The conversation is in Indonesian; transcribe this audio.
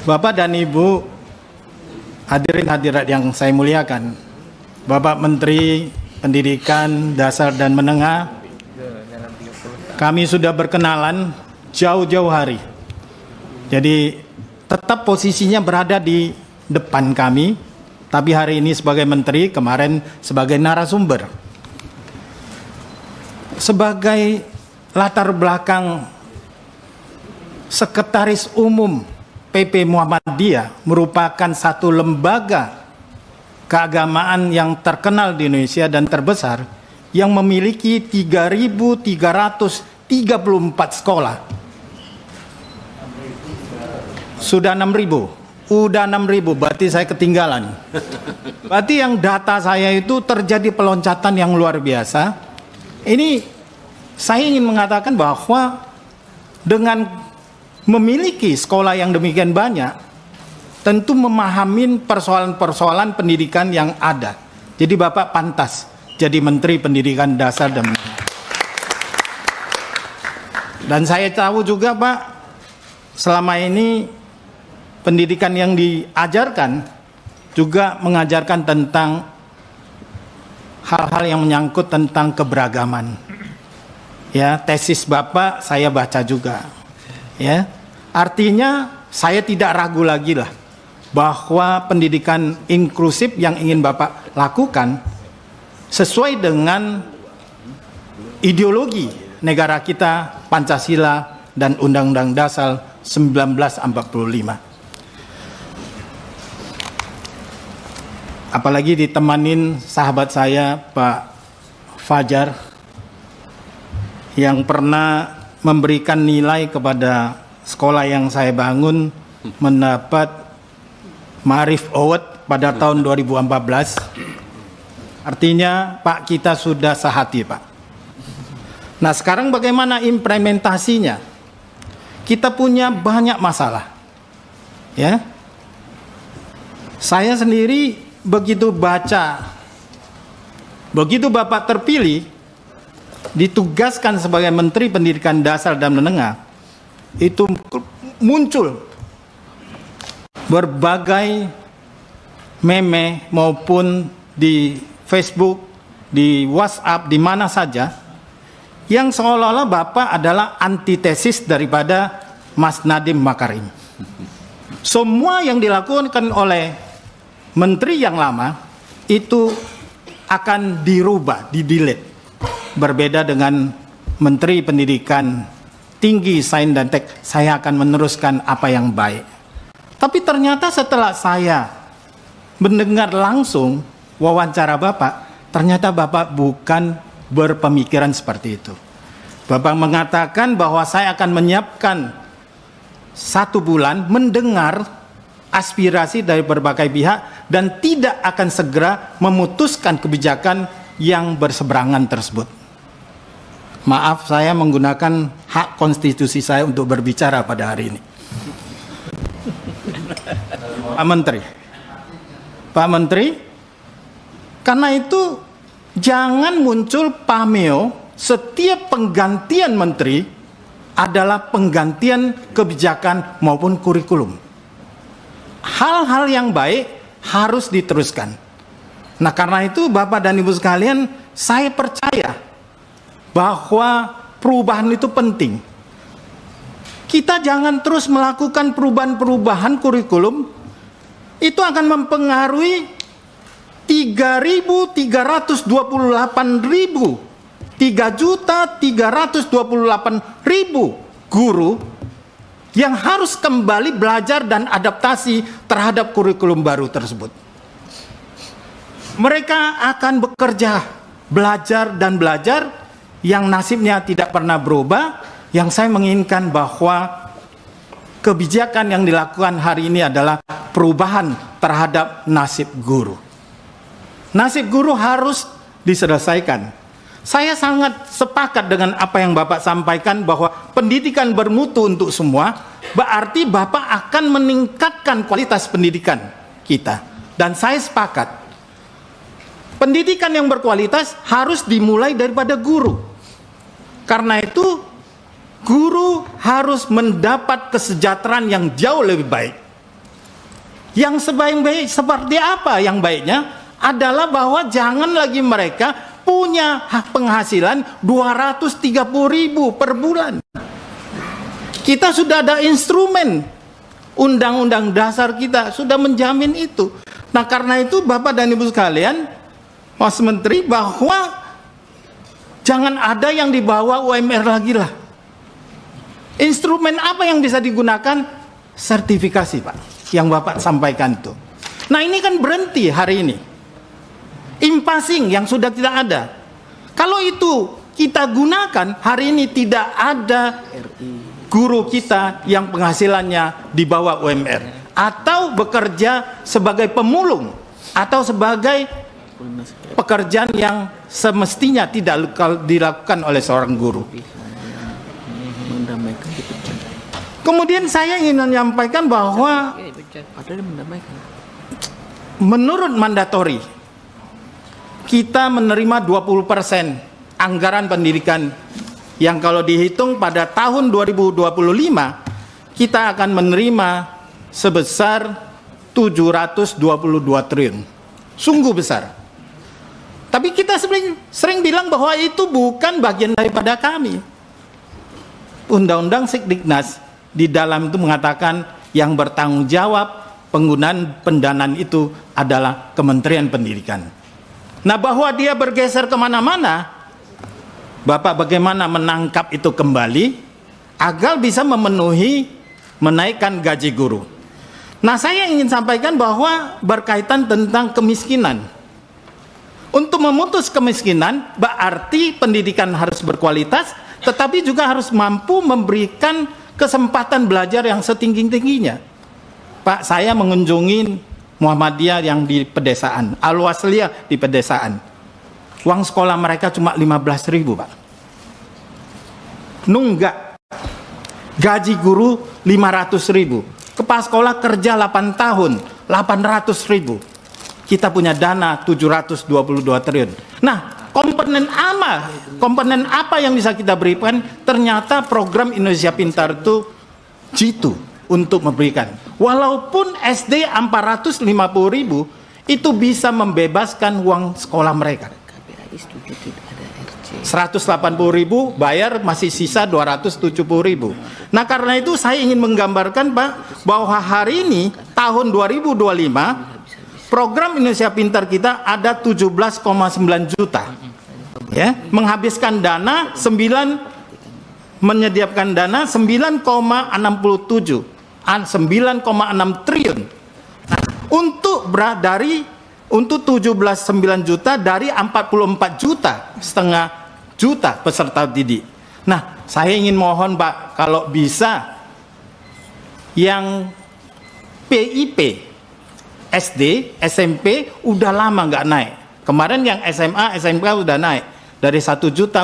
Bapak dan Ibu hadirin hadirat yang saya muliakan, Bapak Menteri Pendidikan Dasar dan Menengah, kami sudah berkenalan jauh-jauh hari. Jadi tetap posisinya berada di depan kami, tapi hari ini sebagai Menteri, kemarin sebagai narasumber. Sebagai latar belakang Sekretaris Umum PP Muhammadiyah merupakan satu lembaga keagamaan yang terkenal di Indonesia dan terbesar yang memiliki 3.334 sekolah. Sudah 6.000. Udah 6.000, berarti saya ketinggalan. Berarti yang data saya itu terjadi peloncatan yang luar biasa. Ini saya ingin mengatakan bahwa dengan memiliki sekolah yang demikian banyak, tentu memahami persoalan-persoalan pendidikan yang ada. Jadi Bapak pantas jadi Menteri Pendidikan Dasar dan Menengah. Dan saya tahu juga Pak, selama ini pendidikan yang diajarkan juga mengajarkan tentang hal-hal yang menyangkut tentang keberagaman. Ya, tesis Bapak saya baca juga. Ya, artinya saya tidak ragu lagi lah bahwa pendidikan inklusif yang ingin Bapak lakukan sesuai dengan ideologi negara kita, Pancasila dan Undang-Undang Dasar 1945. Apalagi ditemanin sahabat saya Pak Fajar yang pernah memberikan nilai kepada sekolah yang saya bangun, mendapat Ma'arif Award pada tahun 2014. Artinya Pak, kita sudah sehati Pak. Nah sekarang bagaimana implementasinya? Kita punya banyak masalah. Ya, saya sendiri begitu baca, begitu Bapak terpilih, ditugaskan sebagai Menteri Pendidikan Dasar dan Menengah, itu muncul berbagai meme maupun di Facebook, di WhatsApp, di mana saja, yang seolah-olah Bapak adalah antitesis daripada Mas Nadiem Makarim. Semua yang dilakukan oleh Menteri yang lama itu akan dirubah, di-delete. Berbeda dengan Menteri Pendidikan Tinggi, Sains dan Tek, saya akan meneruskan apa yang baik. Tapi ternyata setelah saya mendengar langsung wawancara Bapak, ternyata Bapak bukan berpemikiran seperti itu. Bapak mengatakan bahwa saya akan menyiapkan 1 bulan mendengar aspirasi dari berbagai pihak dan tidak akan segera memutuskan kebijakan yang berseberangan tersebut. Maaf, saya menggunakan hak konstitusi saya untuk berbicara pada hari ini. Pak Menteri, karena itu jangan muncul pameo setiap penggantian menteri adalah penggantian kebijakan maupun kurikulum. Hal-hal yang baik harus diteruskan. Nah karena itu Bapak dan Ibu sekalian, saya percaya bahwa perubahan itu penting. Kita jangan terus melakukan perubahan-perubahan kurikulum, itu akan mempengaruhi 3.328.000 guru yang harus kembali belajar dan adaptasi terhadap kurikulum baru tersebut. Mereka akan bekerja, belajar dan belajar yang nasibnya tidak pernah berubah. Yang saya menginginkan bahwa kebijakan yang dilakukan hari ini adalah perubahan terhadap nasib guru. Nasib guru harus diselesaikan. Saya sangat sepakat dengan apa yang Bapak sampaikan bahwa pendidikan bermutu untuk semua, berarti Bapak akan meningkatkan kualitas pendidikan kita. Dan saya sepakat, pendidikan yang berkualitas harus dimulai daripada guru. Karena itu guru harus mendapat kesejahteraan yang jauh lebih baik. Yang sebaik-baik seperti apa yang baiknya? Adalah bahwa jangan lagi mereka punya hak penghasilan 230.000 per bulan. Kita sudah ada instrumen, undang-undang dasar kita sudah menjamin itu. Nah, karena itu Bapak dan Ibu sekalian, Mas Menteri, bahwa jangan ada yang dibawa UMR lagi lah. Instrumen apa yang bisa digunakan? Sertifikasi, Pak, yang Bapak sampaikan itu. Nah, ini kan berhenti hari ini. Impasing yang sudah tidak ada. Kalau itu kita gunakan, hari ini tidak ada guru kita yang penghasilannya di bawah UMR, atau bekerja sebagai pemulung, atau sebagai pekerjaan yang semestinya tidak dilakukan oleh seorang guru. Kemudian saya ingin menyampaikan bahwa menurut mandatori kita menerima 20% anggaran pendidikan, yang kalau dihitung pada tahun 2025 kita akan menerima sebesar 722 triliun. Sungguh besar. Tapi kita sering bilang bahwa itu bukan bagian daripada kami. Undang-undang Sekdiknas di dalam itu mengatakan yang bertanggung jawab penggunaan pendanaan itu adalah Kementerian Pendidikan. Nah, bahwa dia bergeser kemana-mana, Bapak bagaimana menangkap itu kembali agar bisa memenuhi menaikkan gaji guru. Nah, saya ingin sampaikan bahwa berkaitan tentang kemiskinan. Untuk memutus kemiskinan berarti pendidikan harus berkualitas, tetapi juga harus mampu memberikan kesempatan belajar yang setinggi-tingginya. Pak, saya mengunjungi Muhammadiyah yang di pedesaan, Al-Wasliyah di pedesaan. Uang sekolah mereka cuma 15.000, Pak. Nunggak. Gaji guru 500.000. Kepala sekolah kerja 8 tahun, 800.000. Kita punya dana 722 triliun. Nah, komponen apa yang bisa kita berikan? Ternyata program Indonesia Pintar itu jitu untuk memberikan. Walaupun SD 450.000 itu bisa membebaskan uang sekolah mereka. 180.000 bayar, masih sisa 270.000. Nah, karena itu saya ingin menggambarkan, Pak, bahwa hari ini tahun 2025 program Indonesia Pintar kita ada 17,9 juta. Ya, menghabiskan dana menyediakan dana 9,67 9,6 triliun. Nah, untuk 17,9 juta dari 44,5 juta peserta didik. Nah, saya ingin mohon, Pak, kalau bisa yang PIP SD, SMP udah lama nggak naik. Kemarin yang SMA, SMK udah naik dari 1 juta